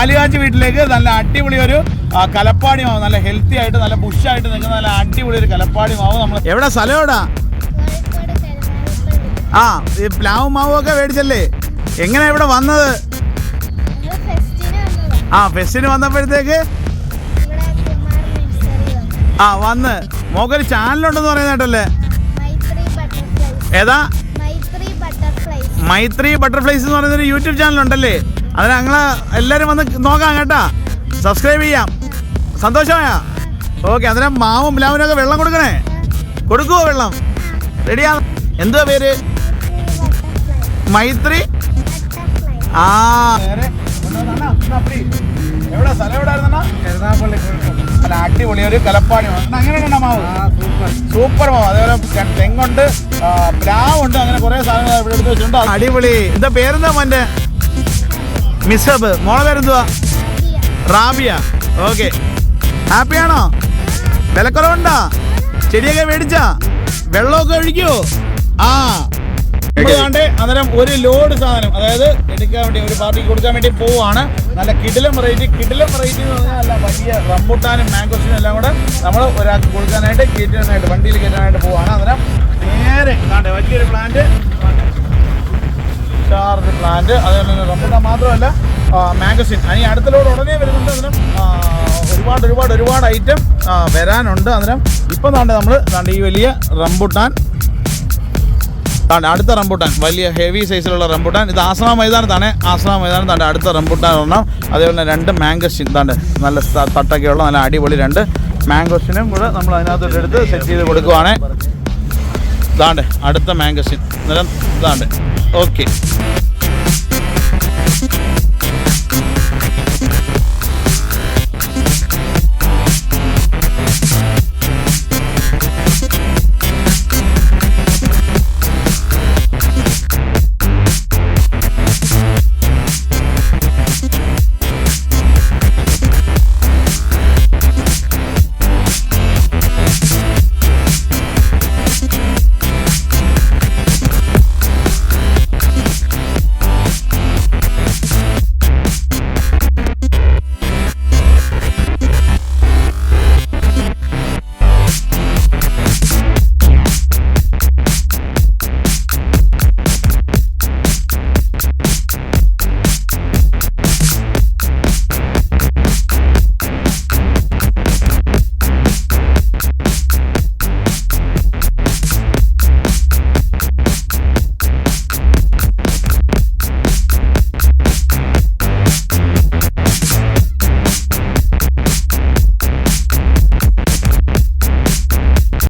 പാലുകാച്ചി വീട്ടിലേക്ക് നല്ല അടിപൊളി ഒരു കലപ്പാടി മാവ്, നല്ല ഹെൽത്തി ആയിട്ട് നല്ല ബുഷായിട്ട് നിൽക്കുന്ന നല്ല അടിപൊളി ഒരു കലപ്പാടി മാവ്. നമ്മൾ എവിടെ സ്ഥലം എവിടാ? ആ, ഈ പ്ലാവും മാവും ഒക്കെ മേടിച്ചല്ലേ? എങ്ങനെ ഇവിടെ വന്നത്? ആ, ഫെസ്റ്റിന് വന്നപ്പോഴത്തേക്ക് വന്ന് മോക്കൊരു ചാനലുണ്ടെന്ന് പറയുന്ന കേട്ടല്ലേ? ഏതാ? മൈത്രി ബട്ടർഫ്ലൈസ് എന്ന് പറയുന്നൊരു യൂട്യൂബ് ചാനലുണ്ടല്ലേ? അതിന് ഞങ്ങള് എല്ലാവരും വന്ന് നോക്കാം കേട്ടാ, സബ്സ്ക്രൈബ് ചെയ്യാം. സന്തോഷമായാ? ഓക്കെ. അന്നേരം മാവും പ്ലാവിനൊക്കെ വെള്ളം കൊടുക്കണേ. കൊടുക്കുവോ വെള്ളം? റെഡിയാ? എന്തുവാ പേര്? മൈത്രി. ആ, എവിടെ സ്ഥലം എവിടെയായിരുന്നാ? അല്ല, അടിപൊളി ഒരു കലപ്പാടി മാവ്. അങ്ങനെയാണ് മാവ്, സൂപ്പർ മാവ്. അതേപോലെ തെങ്ങുണ്ട്, പ്ലാവുണ്ട്, അങ്ങനെ കുറെ സാധനങ്ങൾ ഇവിടെ എടുത്ത് വെച്ചിട്ടുണ്ട്. അടിപൊളി. എന്താ പേരെന്താ മോന്റെ? മിസബ്. മോളെ പേരെന്തുവാ? റാബിയ. ഓക്കെ. ഹാപ്പിയാണോ? വിലക്കുറവുണ്ടോ? ചെടിയൊക്കെ മേടിച്ചാ? വെള്ളമൊക്കെ ഒഴിക്കുവോ? ആ, അന്നേരം ഒരു ലോഡ് സാധനം, അതായത് എടുക്കാൻ വേണ്ടി ഒരു പാർട്ടിക്ക് കൊടുക്കാൻ വേണ്ടി പോവാണ്. നല്ല കിടിലം വെറൈറ്റി എന്ന് പറഞ്ഞാൽ നല്ല വലിയ റംബുട്ടാനും മാംഗോസിനും എല്ലാം കൂടെ നമ്മൾ ഒരാൾക്ക് കൊടുക്കാനായിട്ട് കയറ്റാനായിട്ട് വണ്ടിയിൽ കയറ്റാനായിട്ട് പോവാണ്. അന്നേരം നേരെ വലിയൊരു പ്ലാന്റ്, ചാർജ് പ്ലാന്റ്, അതേപോലെ തന്നെ റംബുട്ടാൻ മാത്രമല്ല മാംഗോസിൻ. അതിന് അടുത്ത ലോഡ് ഉടനെ വരുന്നുണ്ട്. അന്നേരം ഒരുപാട് ഐറ്റം വരാനുണ്ട്. അന്നേരം ഇപ്പം നമ്മൾ ഈ വലിയ റംബുട്ടാൻ, അടുത്ത റംബുട്ടാൻ, വലിയ ഹെവി സൈസിലുള്ള റംബുട്ടാൻ. ഇത് ആശ്രമ മൈതാനത്താണ്. അടുത്ത റംബുട്ടാൻ ഒരെണ്ണം, അതേപോലെ 2 മാംഗോസിൻ. നല്ല തട്ടൊക്കെയുള്ള നല്ല അടിപൊളി 2 മാംഗോസിനും കൂടെ നമ്മൾ അതിനകത്തോട്ട് എടുത്ത് സെറ്റ് ചെയ്ത് കൊടുക്കുവാണ്. അടുത്ത മാംഗോസിൻ. അന്നേരം ഓക്കെ.